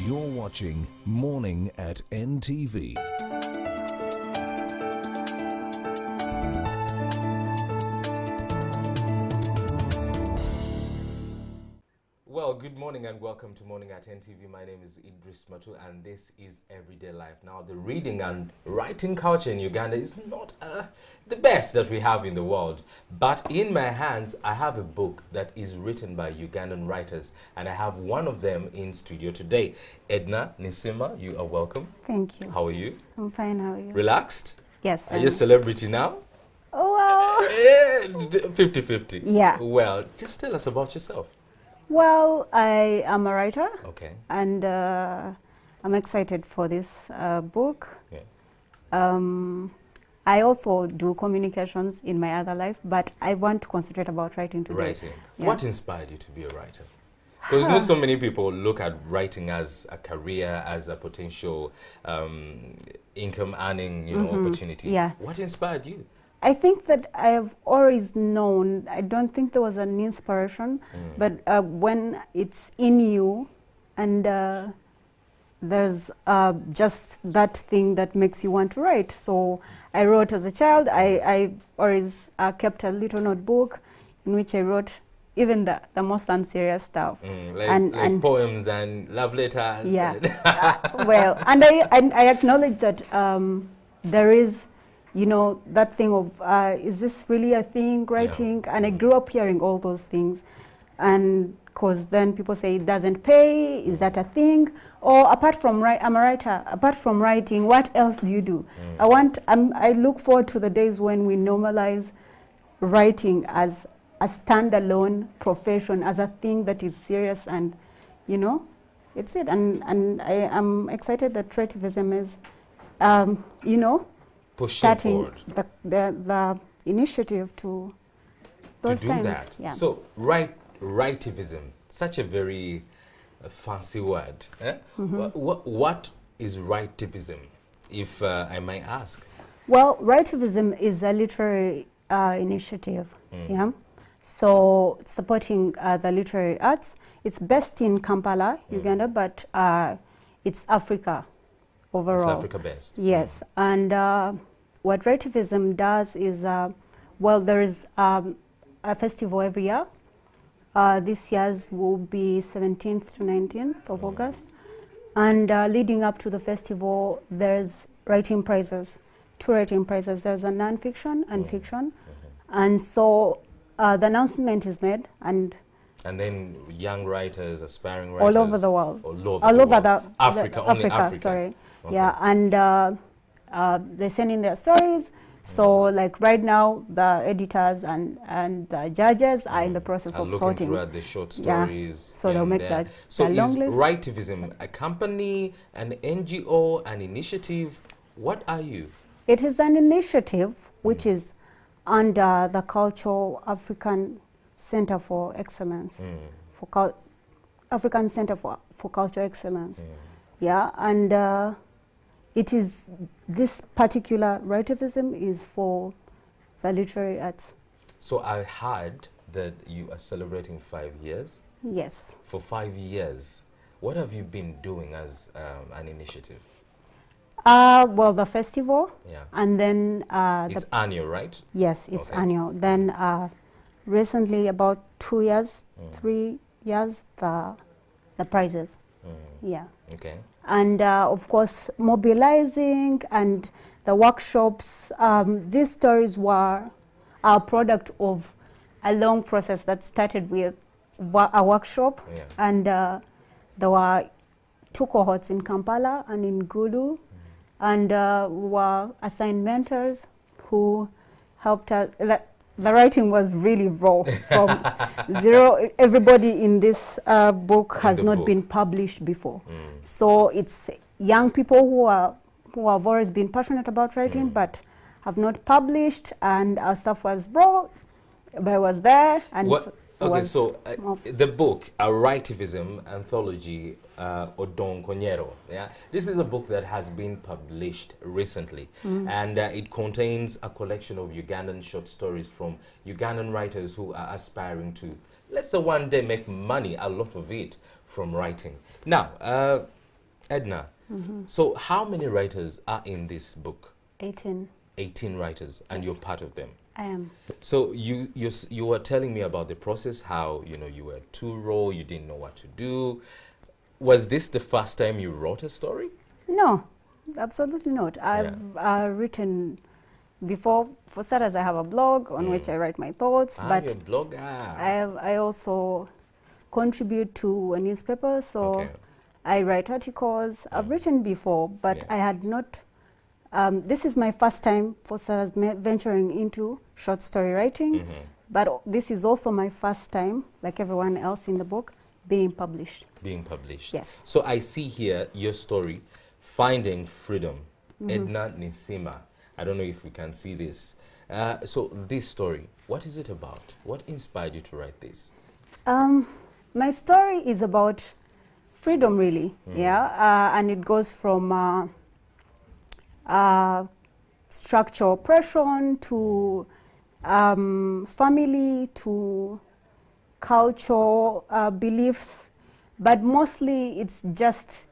You're watching Morning at NTV. Well, good morning and welcome to Morning at NTV. My name is Idris Matu and this is Everyday Life. Now, the reading and writing culture in Uganda is not the best that we have in the world. But in my hands, I have a book that is written by Ugandan writers, and I have one of them in studio today. Edna Nisima, you are welcome. Thank you. How are you? I'm fine, how are you? Relaxed? Yes. Are you a celebrity now? Oh, well. 50-50. Yeah. Well, just tell us about yourself. Well, I am a writer. Okay. And I'm excited for this book. Yeah. I also do communications in my other life, but I want to concentrate about writing today. Writing. Yeah. What inspired you to be a writer? Because not so many people look at writing as a career, as a potential income earning, opportunity. Yeah. What inspired you? I think that I've always known, I don't think there was an inspiration, but when it's in you and there's just that thing that makes you want to write. So I wrote as a child. I always kept a little notebook in which I wrote even the most unserious stuff. Like poems and love letters. Yeah. Well, and I acknowledge that there is, that thing of, is this really a thing, writing? Yeah. And I grew up hearing all those things. And because then people say it doesn't pay, is that a thing? Or apart from, I'm a writer, apart from writing, what else do you do? I look forward to the days when we normalize writing as a standalone profession, as a thing that is serious and, it's it. And I am excited that Writivism is, starting the initiative to those to do times. That. Yeah. So, Writivism, such a very fancy word. Eh? What is Writivism, if I might ask? Well, Writivism is a literary initiative. Yeah. So it's supporting the literary arts. It's based in Kampala, Uganda, but it's Africa overall. It's Africa-based. Yes. And what Writivism does is, there is a festival every year. This year's will be 17th to 19th of August. And leading up to the festival, there's writing prizes, 2 writing prizes. There's a non-fiction and fiction. And so the announcement is made, and then young writers, aspiring writers. all over the world. All over Africa. Sorry. Okay. Yeah, and they send in their stories. So, like right now, the editors and the judges are in the process of sorting. Looking through the short stories. Yeah. So they'll make that. So is Writivism a company, an NGO, an initiative? What are you? It is an initiative which is under the Cultural African Center for Excellence, African Center for Cultural Excellence. Yeah, and it is, this particular Writivism is for the literary arts. So I heard that you are celebrating 5 years. Yes. For 5 years, what have you been doing as an initiative? Well, the festival, and then it's annual, right? Yes, it's annual. Then recently, about 2 years, 3 years, the prizes. Yeah. Okay. And of course, mobilizing and the workshops. These stories were a product of a long process that started with a workshop, and there were 2 cohorts in Kampala and in Gulu. And we were assigned mentors who helped us. The writing was really raw from zero. Everybody in this book has not been published before. So it's young people who have always been passionate about writing but have not published, and our stuff was raw, but it was there. And the book, A Writivism Anthology, Odokonyero. Yeah, this is a book that has been published recently, and it contains a collection of Ugandan short stories from Ugandan writers who are aspiring to, let's say, one day make money, a lot of it, from writing. Now, Edna. So how many writers are in this book? 18. 18 writers, and Yes. you're part of them. I am. So you were telling me about the process, how you were too raw, you didn't know what to do. Was this the first time you wrote a story? No, absolutely not. I've written before. For starters, I have a blog on which I write my thoughts. But you're a blogger. I also contribute to a newspaper, so Okay. I write articles. I've written before, but Yeah. I had not. This is my first time for starters venturing into short story writing. But this is also my first time, like everyone else in the book, being published. Being published. Yes. So I see here your story, Finding Freedom, Edna Nisima. I don't know if we can see this. So this story, what is it about? What inspired you to write this? My story is about freedom, really. And it goes from structural oppression to family to cultural beliefs, but mostly it's just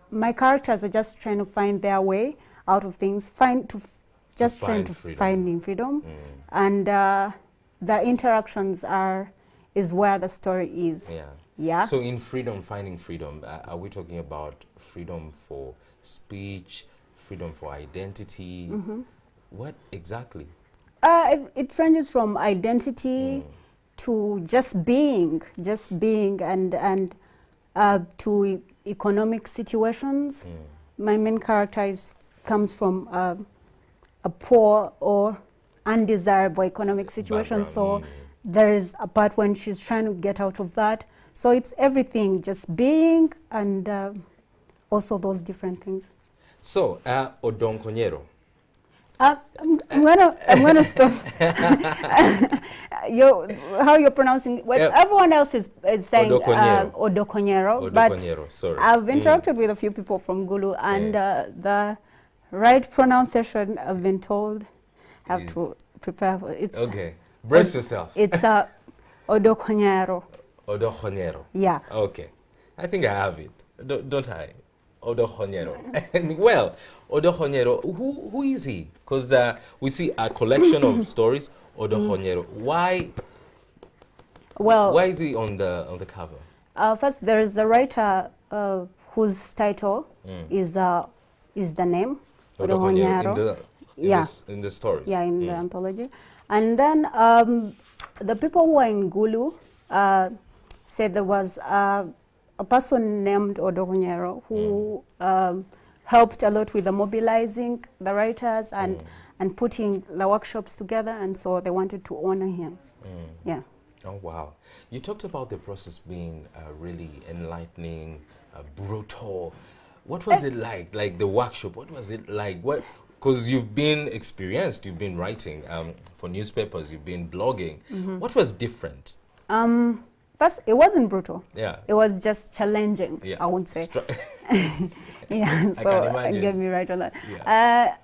my characters are just trying to find their way out of things, finding freedom, and the interactions is where the story is. Yeah. So in Finding Freedom, are we talking about freedom for speech, freedom for identity? What exactly? It ranges from identity to just being, and to economic situations. My main character comes from a poor or undesirable economic situation, so there is a part when she's trying to get out of that. So it's everything, just being and also those different things. So, Odokonyero. I'm gonna stop. How you're pronouncing? Well, everyone else is saying Odokonyero, but sorry. I've interacted with a few people from Gulu, and the right pronunciation I've been told have to prepare for. It's okay. Brace yourself. It's Odokonyero. Odokonyero. Yeah. Okay. I think I have it. Don't I? Odokonyero. Well, Odokonyero, who is he? Because we see a collection of stories. Odokonyero. Why is he on the cover? First, there is a writer whose title is the name Odokonyero. In the stories. Yeah, in the anthology. And then the people who are in Gulu said there was a person named Odokonyero who helped a lot with the mobilizing the writers and putting the workshops together, and so they wanted to honor him. Yeah. Oh, wow. You talked about the process being really enlightening, brutal. What was it like? Like the workshop, what was it like? Because you've been experienced, you've been writing for newspapers, you've been blogging. What was different? First, it wasn't brutal. Yeah. It was just challenging, I would say. Yeah, so get me right on that. Yeah.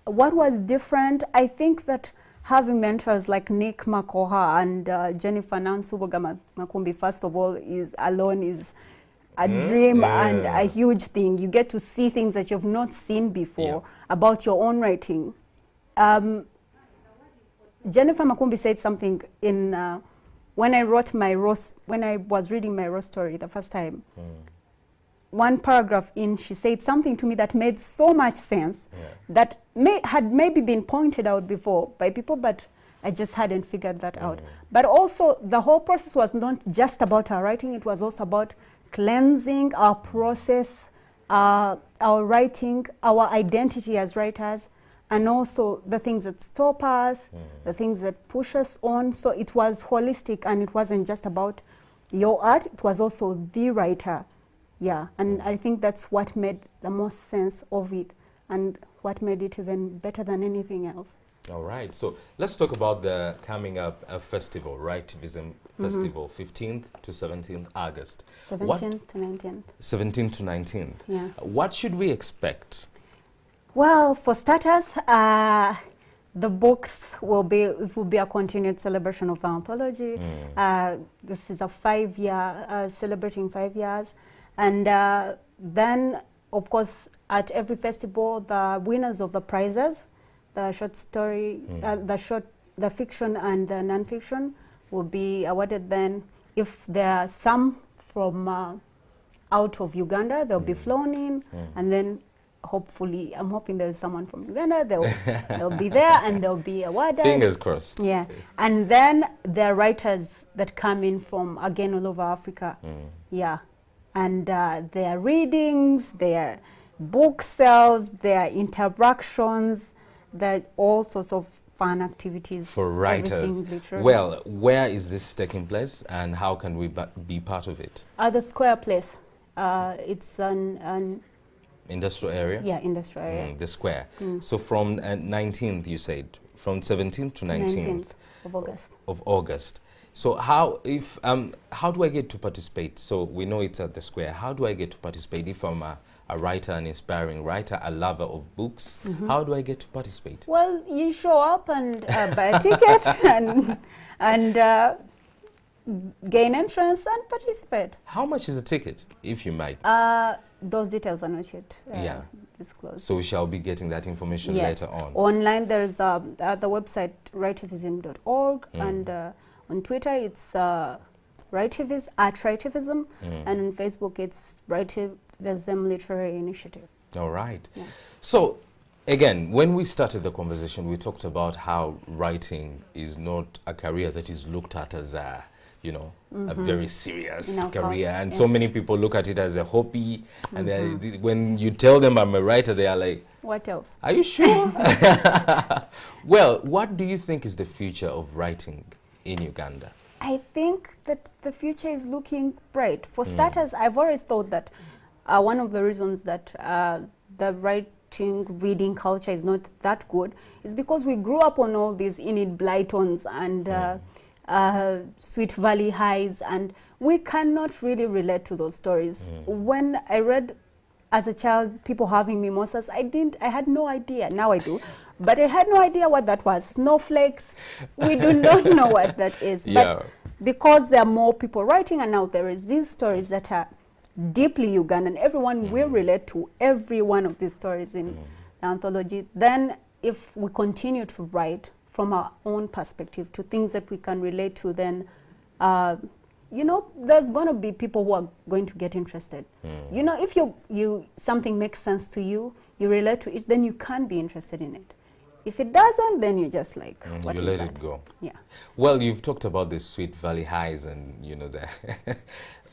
What was different, I think that having mentors like Nick Makoha and Jennifer Nansuboga Makumbi, first of all, is a dream and a huge thing. You get to see things that you've not seen before about your own writing. Jennifer Makumbi said something in when I was reading my raw story the first time. One paragraph in, she said something to me that made so much sense that had maybe been pointed out before by people, but I just hadn't figured that out. But also, the whole process was not just about our writing, it was also about cleansing our process, our writing, our identity as writers, and also the things that stop us, the things that push us on. So it was holistic, and it wasn't just about your art, it was also the writer. Yeah, and I think that's what made the most sense of it, and what made it even better than anything else. All right, so let's talk about the coming up festival, Writivism Festival, 15th to 17th August. 17th to 19th. 17th to 19th. Yeah. What should we expect? Well, for starters, the books will be a continued celebration of the anthology. This is a 5-year, celebrating 5 years. And then of course, at every festival, the winners of the prizes, the short story, the fiction and the non-fiction will be awarded. Then, if there are some from out of Uganda, they'll be flown in, and then hopefully, I'm hoping there's someone from Uganda, they'll be there and they'll be awarded. Fingers crossed. Yeah. And then there are writers that come in from, again, all over Africa. Yeah. And there are readings, there are book sales, there are interactions, there are all sorts of fun activities. For writers. Well, where is this taking place and how can we be part of it? At the Square Place. It's an industrial area? Yeah, industrial area. The Square. So from 19th, you said, from 17th to 19th of August. Of August. So how do I get to participate? So we know it's at the Square. How do I get to participate if I'm a writer, an inspiring writer, a lover of books? How do I get to participate? Well, you show up and buy a ticket and gain entrance and participate. How much is the ticket, if you might? Those details are not yet disclosed. So we shall be getting that information later on. Online, there's the website writivism.org, and on Twitter it's Writivism, @Writivism, and on Facebook it's Writivism Literary Initiative. All right. Yeah. So, again, when we started the conversation, we talked about how writing is not a career that is looked at as a, you know, a very serious career. And so many people look at it as a hobby. And then when you tell them I'm a writer, they are like, what else? Are you sure? Well, what do you think is the future of writing in Uganda? I think that the future is looking bright. For starters, I've always thought that one of the reasons that the reading culture is not that good is because we grew up on all these Enid Blytons and Sweet Valley Highs, and we cannot really relate to those stories. When I read as a child people having mimosas, I had no idea. Now I do, but I had no idea what that was. Snowflakes, we do not know what that is. But because there are more people writing, and now there is these stories that are deeply Ugandan, everyone will relate to every one of these stories in the anthology. Then if we continue to write from our own perspective to things that we can relate to, then you know, there's going to be people who are going to get interested. You know, if something makes sense to you, you relate to it, then you can be interested in it. If it doesn't, then you're just like, what you is let that? it go. Yeah. Well, you've talked about the Sweet Valley Highs and, you know, the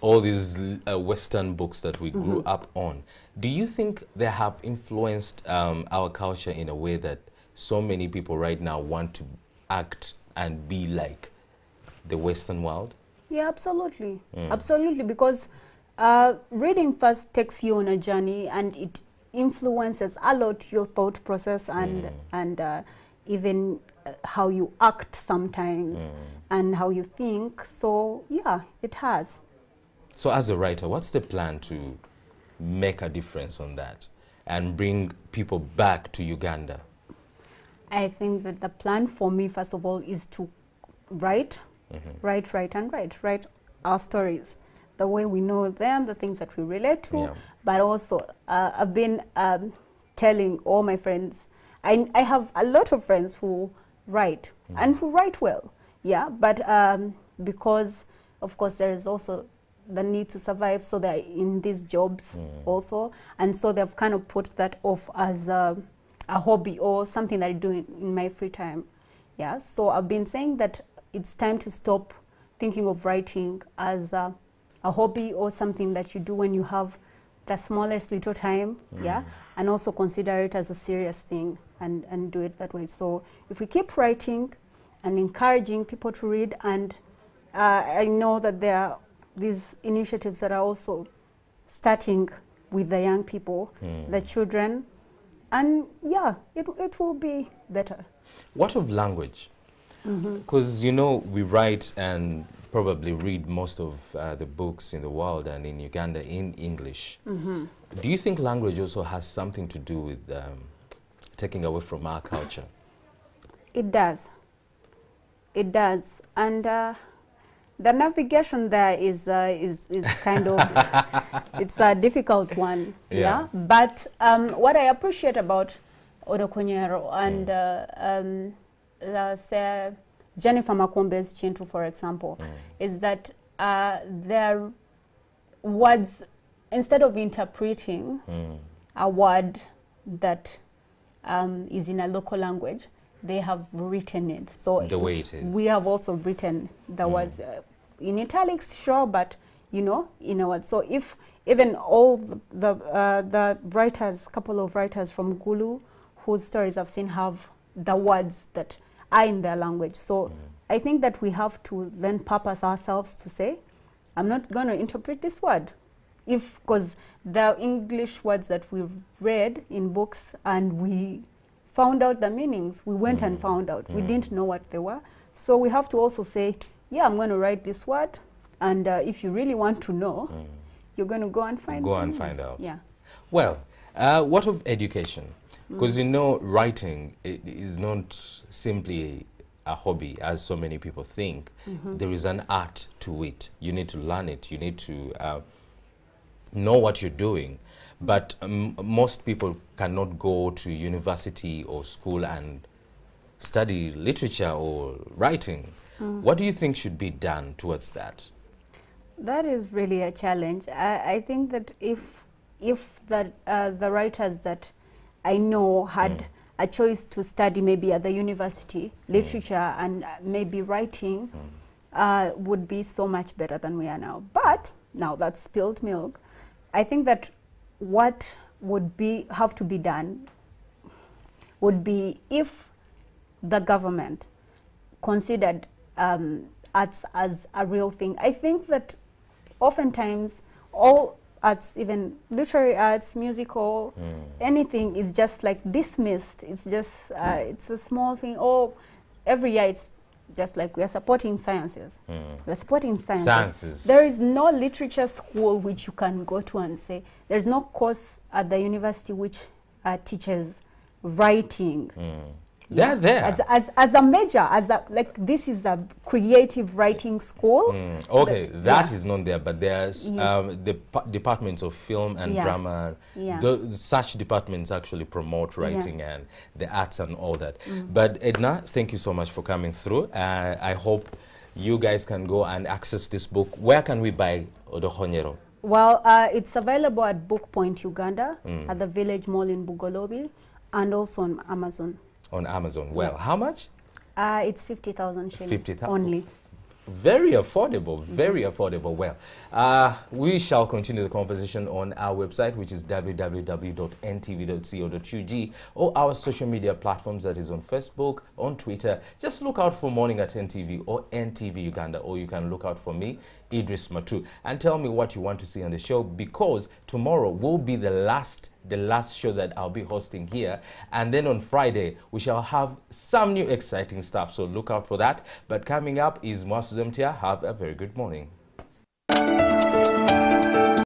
all these Western books that we grew up on. Do you think they have influenced our culture in a way that so many people right now want to act and be like the Western world? Yeah, absolutely. Absolutely, because reading first takes you on a journey and it influences a lot your thought process and even how you act sometimes and how you think. So, yeah, it has. So as a writer, what's the plan to make a difference on that and bring people back to Uganda? I think that the plan for me, first of all, is to write our stories, the way we know them, the things that we relate to, but also I've been telling all my friends, I have a lot of friends who write and who write well, but because of course there is also the need to survive, so they're in these jobs also, and so they've kind of put that off as a hobby or something that I do in my free time. So I've been saying that it's time to stop thinking of writing as a hobby or something that you do when you have the smallest little time, and also consider it as a serious thing and do it that way. So if we keep writing and encouraging people to read, and I know that there are these initiatives that are also starting with the young people, the children, and it will be better. What of language? Because, you know, we write and probably read most of the books in the world and in Uganda in English. Do you think language also has something to do with taking away from our culture? It does. It does. And The navigation there is kind of it's a difficult one. Yeah. But what I appreciate about Odokonyero and say Jennifer Makombe's Chintu, for example, is that their words, instead of interpreting a word that is in a local language, they have written it. So the way it is. We have also written the words in italics, sure, but you know, in a word. So if even all the writers, couple of writers from Gulu, whose stories I've seen have the words that are in their language. So I think that we have to then purpose ourselves to say, I'm not going to interpret this word. Because the English words that we read in books and we found out the meanings, we went and found out. We didn't know what they were. So we have to also say, yeah, I'm going to write this word. And if you really want to know, you're going to go and find out. Yeah. Well, what of education? Because you know, writing is not simply a hobby, as so many people think. There is an art to it. You need to learn it. You need to know what you're doing. But most people cannot go to university or school and study literature or writing. What do you think should be done towards that? That is really a challenge. I think that if the writers that I know had a choice to study maybe at the university, literature and maybe writing, would be so much better than we are now. But now that's spilled milk. I think that what would have to be done would be if the government considered arts as a real thing. I think that oftentimes all arts, even literary arts, musical, anything is just like dismissed. It's just, it's a small thing. Oh, every year it's just like we are supporting sciences. We are supporting sciences. There is no literature school which you can go to and say, there's no course at the university which teaches writing. They're there. As a major, like this is a creative writing school. Okay, that is not there, but there's the departments of film and drama. Such departments actually promote writing and the arts and all that. But Edna, thank you so much for coming through. I hope you guys can go and access this book. Where can we buy Odokonyero? Well, it's available at Book Point, Uganda, at the Village Mall in Bugolobi, and also on Amazon. On Amazon. Well, how much? It's 50,000 shillings 50,000 only. Very affordable, very affordable. Well, we shall continue the conversation on our website, which is www.ntv.co.ug, or our social media platforms, that is on Facebook, on Twitter. Just look out for Morning at NTV or NTV Uganda, or you can look out for me, Idris Matu, and tell me what you want to see on the show, because tomorrow will be the last show that I'll be hosting here, and then on Friday we shall have some new exciting stuff, so look out for that. But coming up is Mwasuzemtia. Have a very good morning.